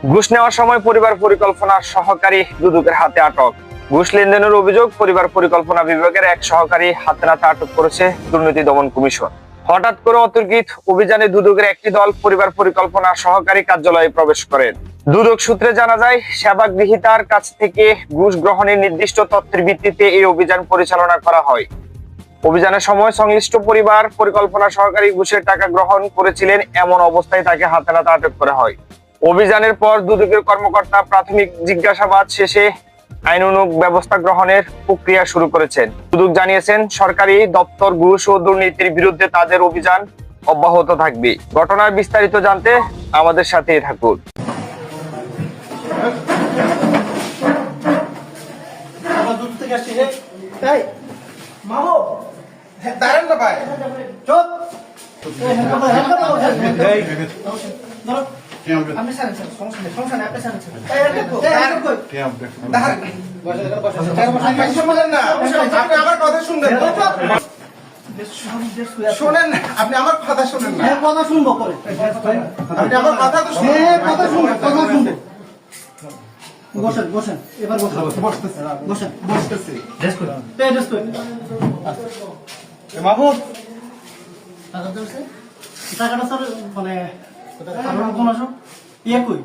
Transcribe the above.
ঘুষ নেওয়ার সময় পরিবার পরিকল্পনা সহকারী দুদকের হাতে আটক। ঘুষ লেনদেনের অভিযোগ পরিবার পরিকল্পনা বিভাগের এক সহকারী হাতে নাতে আটক করেছে দুর্নীতি দমন কমিশন। হঠাৎ করে অতর্কিত অভিযানে দুদকের একটি দল পরিবার পরিকল্পনা সহকারী কার্যালয়ে প্রবেশ করেন। দুদক সূত্রে জানা যায়, সেবা গ্রহীতার কাছ থেকে ঘুষ গ্রহণের নির্দিষ্ট তথ্যের ভিত্তিতে এই অভিযান পরিচালনা করা হয়। অভিযানের সময় সংশ্লিষ্ট পরিবার পরিকল্পনা সহকারী ঘুষের টাকা গ্রহণ করেছিলেন, এমন অবস্থায় তাকে হাতে নাতে আটক করা হয়। অভিযানের পর দুদকের কর্মকর্তা প্রাথমিক জিজ্ঞাসাবাদ শেষে আইনানুগ ব্যবস্থা গ্রহণের প্রক্রিয়া শুরু করেছেন। দুদক জানিয়েছেন, সরকারি দপ্তর ঘুষ ও দুর্নীতির বিরুদ্ধে তাদের অভিযান অব্যাহত থাকবে। ঘটনার বিস্তারিত জানতে আমাদের সাথেই থাকুন। আপনি স্যার সমস্যা নেই আপনি স্যার আপনি আমার কথা শুনবেন শোনেন না, আপনি আমার কথা শুনেন না। কথা শুনবো করে আপনি আমার কথা তো শুনেন। কথা শুনবো বসেন বসেন এবার বসেন বসেন বসতেছি। মাহমুদ টাকাটা স্যার মানে কোন ইয়ে কই